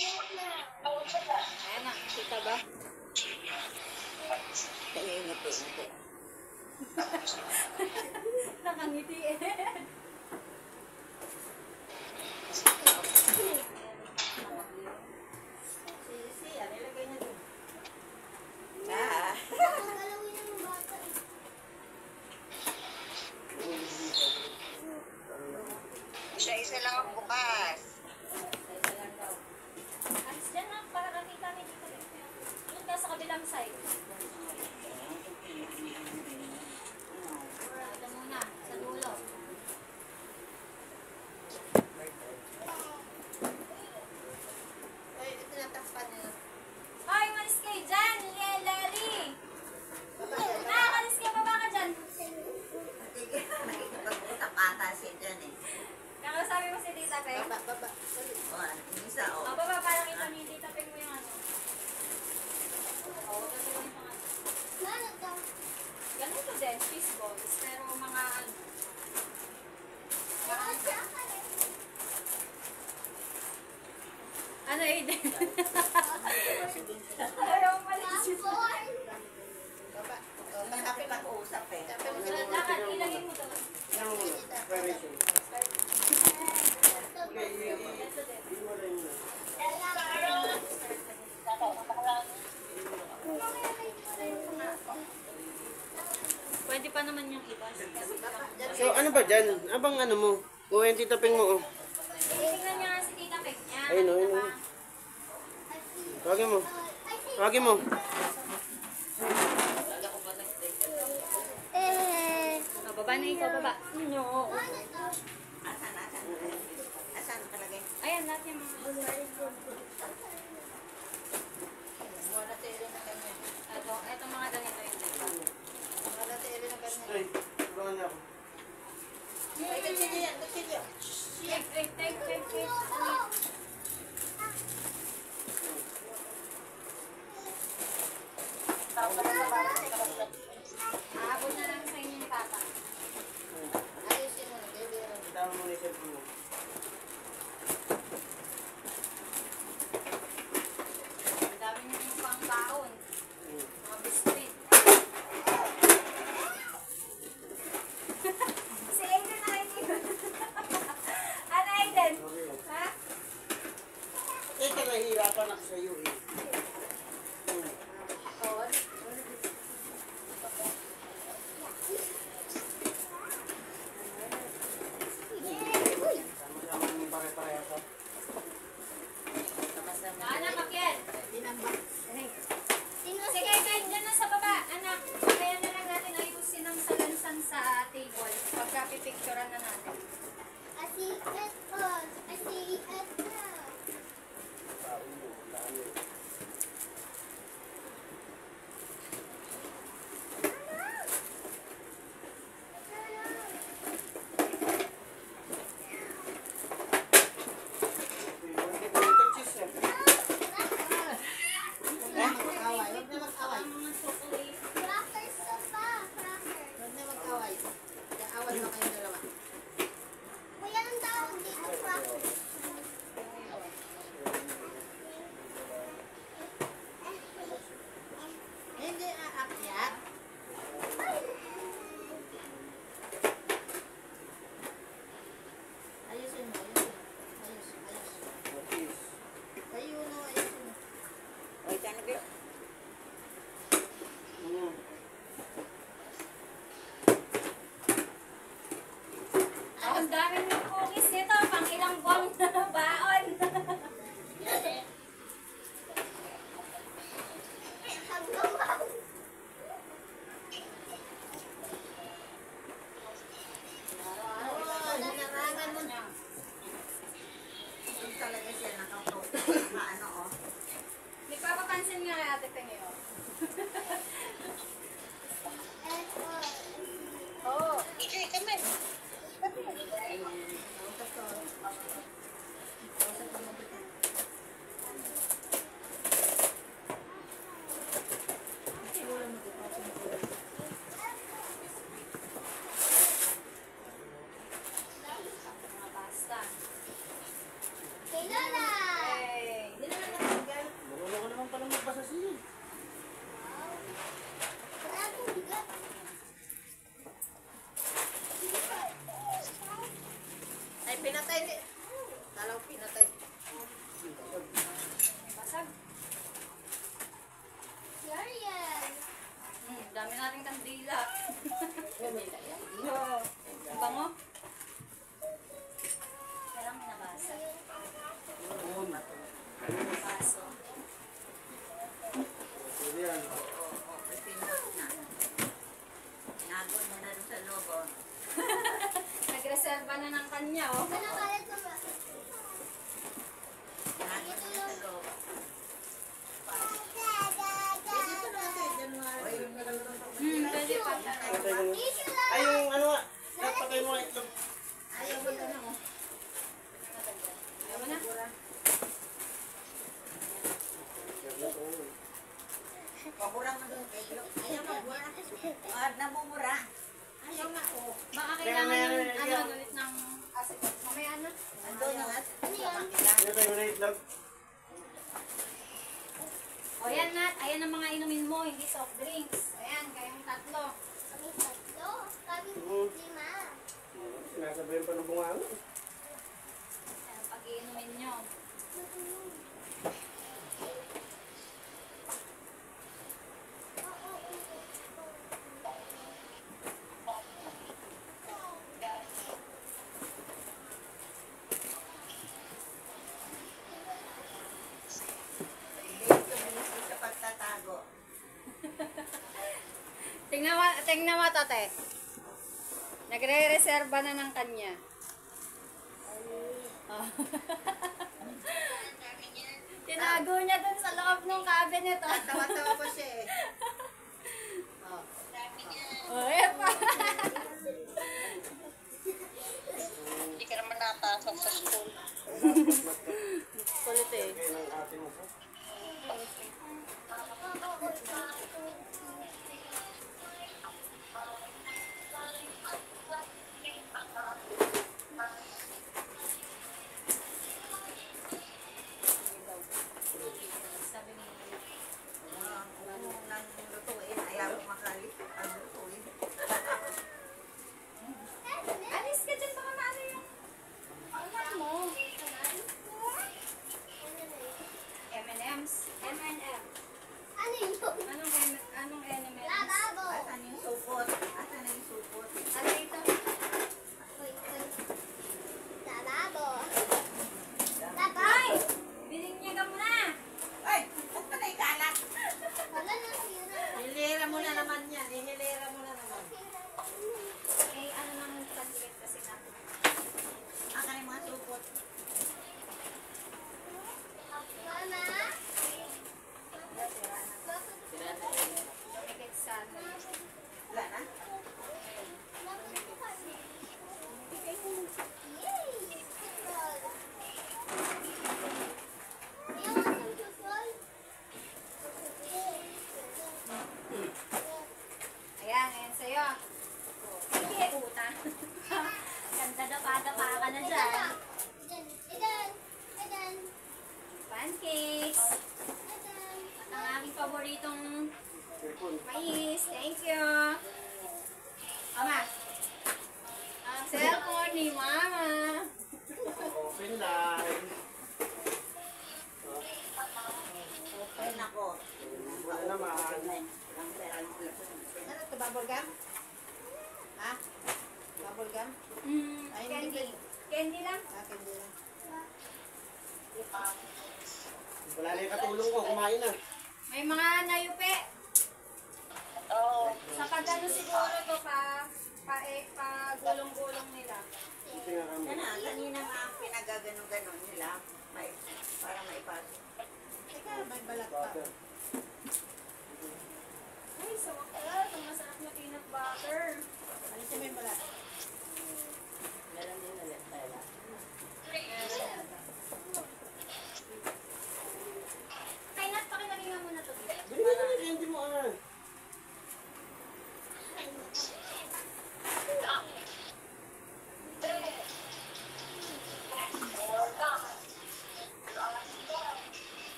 Ayan, nakikita ba? Nakangiti eh. Isa lang ang bukas. Alis dyan na, para nakita namin dito. Doon ka sa kabilang side. Ito muna, sa dulo. Ay, tinatakpan niya. Hoy, malis kayo dyan! Lali! Nakakalis kayo, baba ka dyan! Nakikipag-usap ata siya dyan eh. Nakasabi mo si Tita Peng? Baba. Yung isa, O, baba, para kita ni Tita Peng mo yung ano. O, kasi mo yung mga... Ganito din, fish balls. Pero mga ano... Ano, Aiden? Ayaw malis yun. nakikipag-usap eh. Lakad, ilagay mo doon. Ito din. Pwede pa naman yung iba. So, ano ba dyan? Abang ano mo? Kuha yung titaping mo, oh. Tingnan niya nga si Tita Peg niya. Ayun, oh, ayun, oh. Tawagin mo. Tawagin mo. O, baba na ikaw, baba. No. Asan nakalagay? Ayan, lahat yung mga... Wala tayo na ganyan. Ito mga ganito yung iba. Wala tayo na ganyan. Ay, tulungan niya ako. Ay, kutsilyo yan, kutsilyo. Take. Aabot na lang sa inyo ni Papa. Ayusin mo na, baby. Tama mo na yung cellphone mo. Ang dami niyo yung pang baon. Mga biskuit. Si Aiden na rin yun. Ano, Aiden? Ha? Ito, nahihirapan ako sa iyo, eh. Oo. Sama-sama yung pare-pareha ko. Anak, bakyan. Sige, kayo dyan na sa baba. Anak, kaya na lang natin ayusin ang salansan sa table. Pagka-pipicturean na natin. Mag-away, huwag na mag-away. Ang mga chocolate. Huwag na mag-away. Away na kayong dalawa. Hindi aakyat. Ayusin mo, ayusin. Ayos. Ayun mo, ayusin mo. Ay, dyan na kayo. Ang dami ng cookies nito. Pang ilang buwang baon. Nanarangan mo na. Yung talaga siya nakapot. Ano, oh. May papapansin nga kay Ate Peng yun. Oo. Ikaw, kami. Mga basta. Kay Lola! Hey. Paso. Pwede yan. Oo, pipindot na. Inago mo na rin sa loob, oh. Nagreserba na ng kanya, oh. Inago mo na sa loob. Pwede pa. Patay ko. Ay, yung ano nga. Patay mo nga ito. Ayaw mo na mo. Ayaw mo na. Paburang mo doon kay Glo. Ayaw magmura. Namumura. Ayaw na ko. Baka kailangan ng ulit ng acetone. Mamaya na. Ando na nga. Ano tayo na itlog? O yan, Nat. Ayan ang mga inumin mo, hindi soft drinks. Ayan, kayong tatlo. Sinasabayan pa ng bungango. Ayan, pag-iinumin nyo. Bilis sa pagtatago. Tingnan mo, tate. Nagre-reserva na ng kanya. Oh. Tinago niya dun sa loob ng cabinet. Oh. Tawa-tawa pa siya eh. Oh. Oh, eh pa. Hindi ka naman napasok sa school. Kulit eh. Kaya ng ating mo. Sabi ni Kung nang lutuin, ayaw mo makalit ang lutuin. Alis ka dyan, baka maano yung anak mo. M&M's. M&M. Anong M&M's? Asan yung supot? Asan yung supot? Ano ito? Ay! Bininyagan mo na! Ay! Ba't pa naikalat? Hilera mo na naman yan. Hilera mo na naman. Eh, ano nang taglit kasi natin. Akan yung mga supot. Tumikit sa ano. Wala na? Ayan, ayan sa'yo. Sige, uta. Ganda dapa-dapa ka na dyan. Pancakes. Ang aking paboritong mais. Thank you. Ama. Ang cellphone ni Mama. Open line. Ay, nako. Wala naman. Ano ito? Bubble gum? Ha? Bubble gum? Ay, hindi Candy. Candy lang. Akin din. Wala na yung katulong ko. Kumain na. May mga nayupi. Oo. Sa pagano siguro to pa gulong-gulong nila. Hindi nga kami. Kanina nga pinagaganon-ganon nila. Para maipasok. Teka, may balat pa. Butter. Ay, sa wakas. Ang masarap na peanut butter. Alisin mo yung balat. Meron din ulit tayo. Kay Nat, pakilagay nga muna to. Binigyan mo na candy mo ah.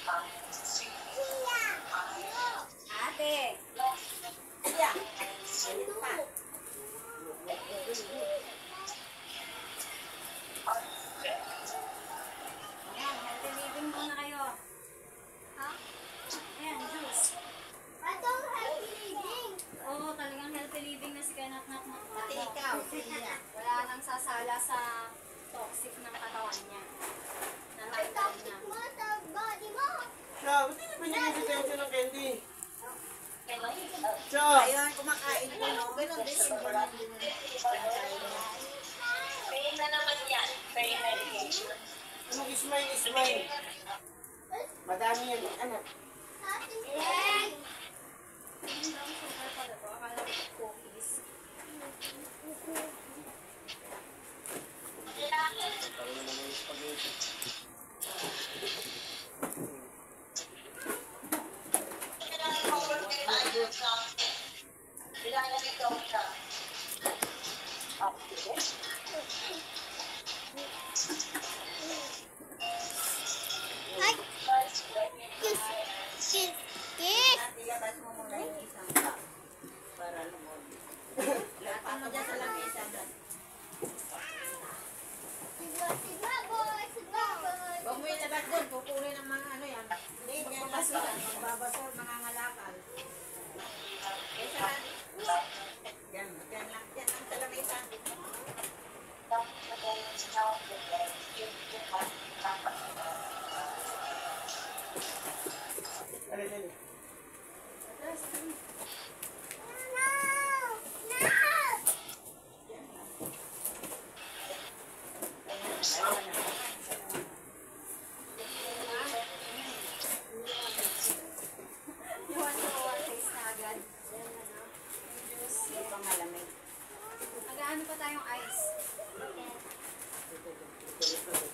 Ate. Yeah. Pa. Ayan, healthy living muna kayo. Ha? Ayan, juice. Oo, talagang healthy living na si Kenneth na Pati ikaw, siya. wala nang sasala sa toxic ng katawan niya. Natanggal na. Siya, ba't hindi binigyan si Tencho ng candy? Siya! Ayun, kumakain ko, no? Ganun din si Bonan din. Anong ismail, ismail? Madami yan, anak. Hindi lang sugar pala to. Akala ko cookies. Tiyabas mo muna yung isang cup para lumod. Lahat mo dyan sa lamesa. Huwag mo ilabas doon, kukunin ng mga ano yan. Hindi, dyan basuran. Magbabasol, mga ngalakal. Kesa lang. Yan lang sa lamesa. Ano yan? You want to taste na agad? Juice. Yung pang malamig. Nag-ano pa tayong ice? Okay, not.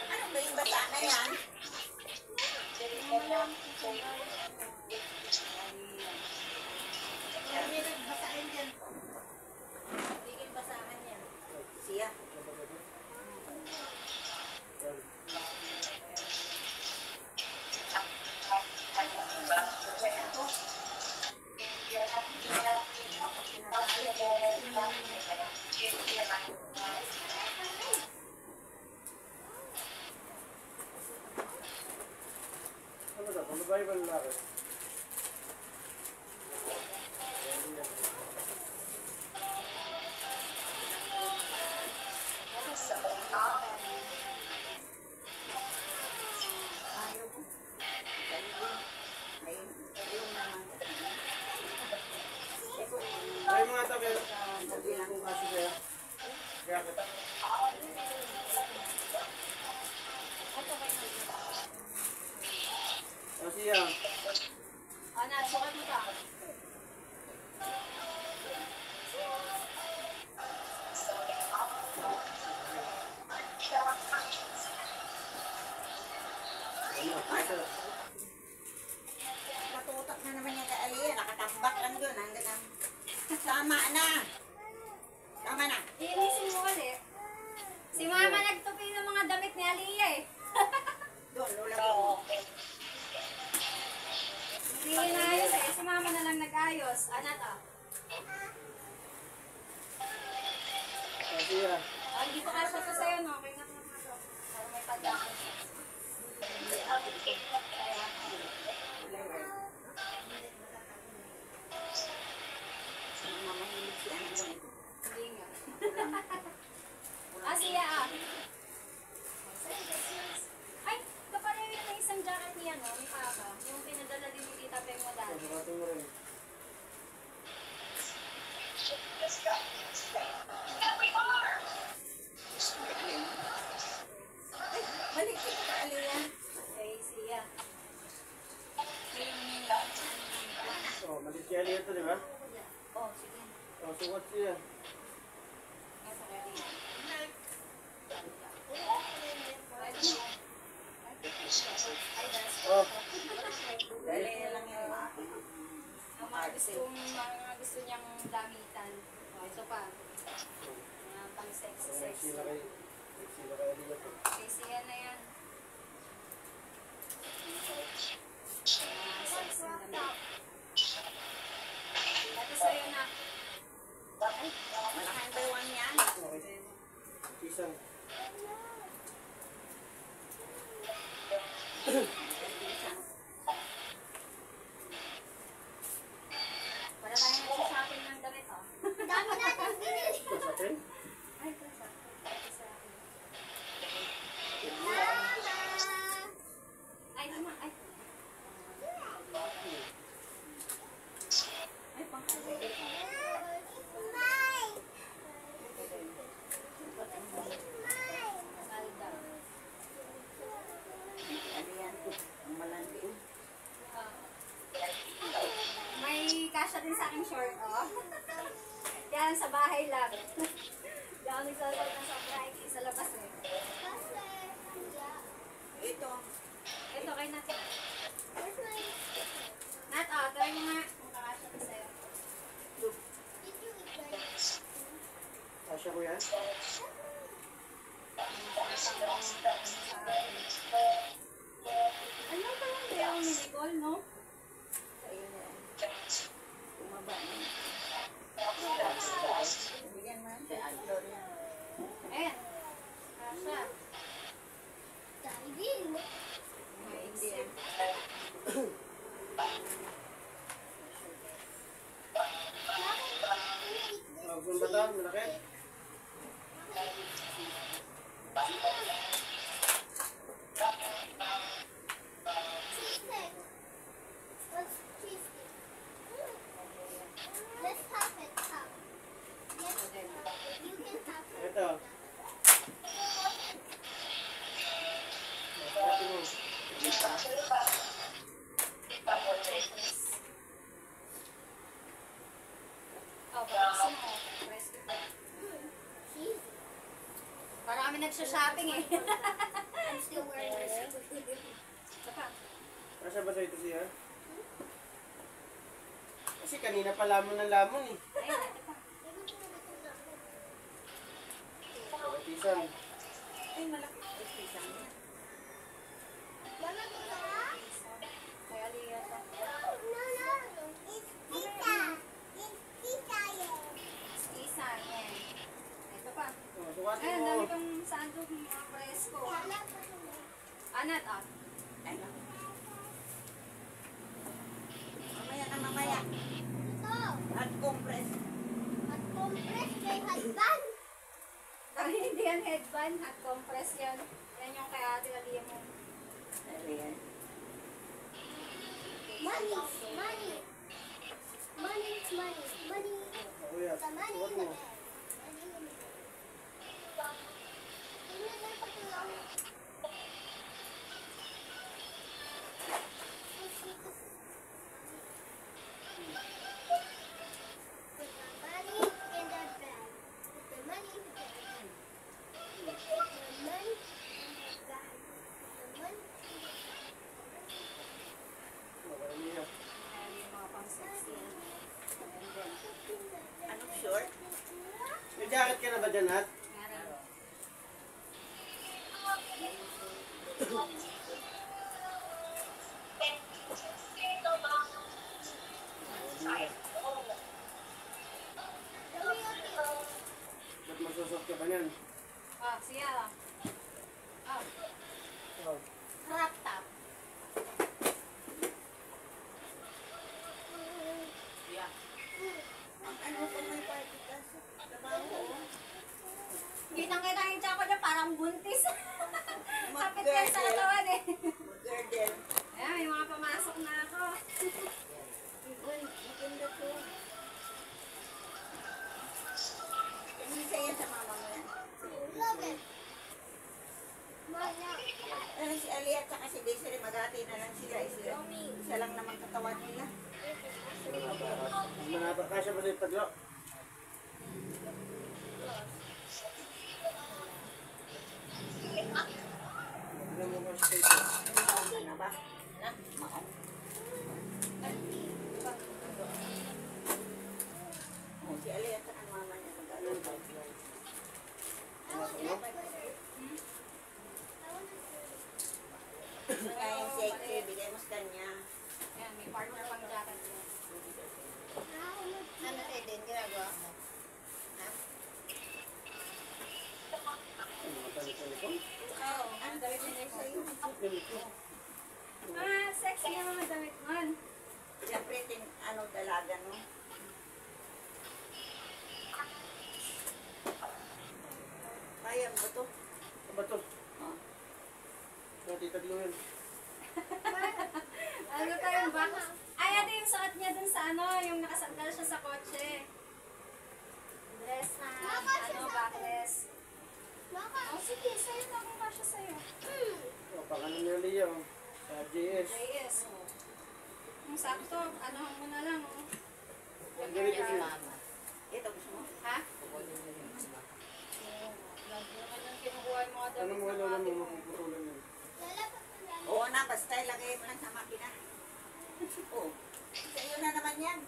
Ano ba yung bata na yan? Hindi nagbasahin yan. Hindi basahan yan. Siya. Ano daw? Ano Bible na ako? Ay, mga tabi. Kung kasi kaya. Kaya kita. O siya. Ana, sukat mo ka. Matutak na naman yung kaaliya. Nakatambak lang doon. Hanggang tama na. Tama na. Iinisin mo kasi. Si Mama nagtupi ng mga damit ni Aliyah eh. Doon, lola ko. Hindi inayos eh. Si Mama na lang nag-ayos. Anat ah. O siya. Ah, hindi pa kasya to sa'yo no. Okay na mo na to. Para may pagdakot. Mamahilig si ano doon. Hindi nga. Ah, siya ah. Ay, kapala yung isang jacket niya no, ni Papa. Yung pinadala din ni Tita Peng mo dati. Sukatin mo rin. Balik ka kaaliya. Okay, siya. Wala. Elliot to, di ba? Oh, sige. Oh, sukat siya. Ito, ready. Oh, Dali lang yun. Ang mga gusto niyang gamitan. Oh, ito pa. Mga pang sexy. sexy na kay Elliot. Sexy yan na yan. Mga sexy na damit. Ito sa'yo na. Malaking baywang yan. Okay. Isang. Para tayo nagsashopping ng damit, oh. Dami natin binili. Ito sa atin? Ay, ito sa akin. Ito sa akin. Ay, naman. Ay. Ay, pang-alda. Ano yan? Ang malandi. May kasha din sa aking short, oh. Yan, sa bahay lang. Hindi ako nagsasalit ng sa variety sa labas, eh. Ito. Ito, kay Nat. Nat, oh, try mo nga. Kung kakasha ko sa'yo. Kasha ko yan? Ano ba yung Deo ni Nicole, no? Sa'yo na yan. Bumaba na. Bigyan mo yan kay Aldo yan. Ayan. Kasha. Hindi yan. Oh, kung bata, malaki. Let's have it up. Yes, you can have it. Ito. Ate mo. Oh, bakit mo? Press ko. Cheesy. Para kami nagsha-shopping, eh. I'm still wearing this. Ito pa. Kasha ba sa ito siya? Kasi kanina pa lamon ng lamon eh. Ayan, ito pa. Kapatisan. Ay, malaki. Ito isang yan. Mama, Tita? Kay Aliyah to. No, no. It's Tita. It's Tita, yeah. Isa, yan. Ito pa. Oh, sukatin Ayan, mo. dami kong sandok, mga presko. Wala pa ito. Anat, ah. Ay, naku. Mamaya na mamaya. Ito. At compress. At compress may husband. Ay, hindi yan headband at compress yan. Yan yung kay Ate Aliyah mo. Ano yan? Money. Money. Money is money. Money. Oh, kuya, The money sukat in the mo. bag. Money in the bag. Tingnan na pati lang. Put the money in the bag. Put the money in the bag. Put the money in the bag. Put the money in the bag. Oh, kaya niya. Ayan yung mga pang sexy yan. Ayan din. Anong short? May jacket ka na ba dyan, Nat? Meron. Ba't magsusot ka ba niyan? Ah, siya. Ah, Oh. crop top. Yeah. Ano kung may party ka sa trabaho? Kitang-kita yung tsako niya, parang buntis. Kapit Mag-girdle. yan sa katawan, eh. Mag-girdle. Ayan, may mga pamasok na ako. Uy, maganda to. Hindi sa yan sa mama mo yan. Love it. tagla. Tignan mo kung straight. Ano ba? Na, maong. Oh, si Ali at ang mama niya mag-alala. Ngayon si Eke, bigay mo sa kanya. Ayan, may partner pang jacket yan. Ano Eden, ginagawa mo? Ha? Oo, ano damit nila sa'yo? Ah, sexy yung mga damit man. Siyempre, ano, dalaga, no? Kaya mo to? Ano ba to? Oh. Natitaglo yan. Ano tayong box? Ay, ito yung suot niya dun sa ano, yung nakasandal siya sa kotse. Dress na, backless. Oh, sige, sa'yo na kung kasya sa'yo. O, pakanan niya Leo. Sa JS. Yes. Yung sakto, ano mo na lang, oh. Ang ganito siya. Ito, gusto mo? Ha? Lagi naman yung kinukuha yung mga Ano damit mo, ng ano ate mo, mo. mapuputulan yan. Oo na, basta ilagay mo lang sa makina. Oo. Sa'yo na naman yan.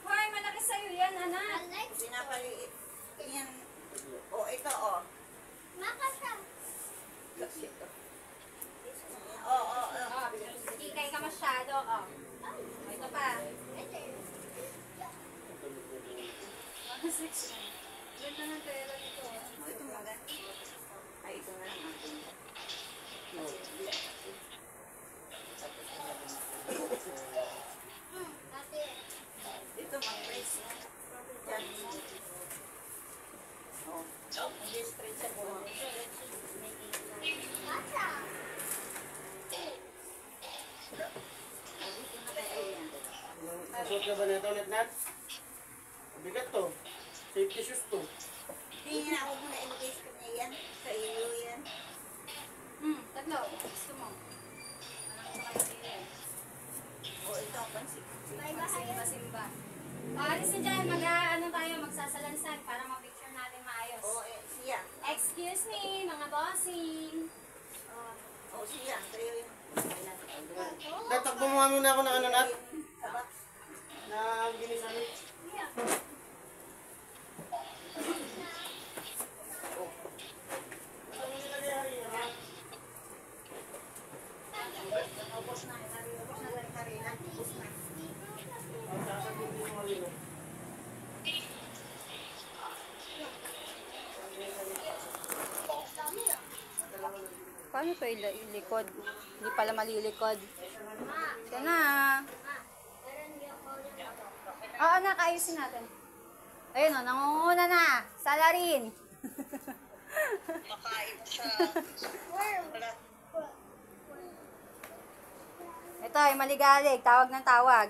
Hoy, malaki sa'yo yan, anak. Pinapaliit. Yan. Oo, ito, oh. Kasi ito. Oo. Oh, ikay ka masyado, oh. Ito pa. Mga 6 na. Ganda ng tela nito, oh. Oh, ito maganda. Ay, ito na lang atin. Ito, mag-press. Yan. Oh. Hindi straight sa buwan. Masuot ka ba nito ulit, Nat? Bigat to. Safety shoes to. Hindi na ako muna ilagay sa kanya yan. Sa iyo yan. Tatlo. Gusto mo. Anong kayo sila? O, ito, pansit. Simba-simba. Alis na dyan, ano tayo, magsasalansan para ma-picture natin maayos. O, siya. Excuse me, mga bossing. O, siya. Kayo yun. Tatakbo mo nga muna ako ng ano, Nat? Aba, Na ginisan. Yeah. ubos na. Ubos na lang karina. Ubos na. Paano ito ilikod? Hindi pala malilikod. Ito na. Oo, anak, ayusin natin. Ayun o, nangunguna na. Salarin. Makain sa... Ito ay maligalig. Tawag ng tawag.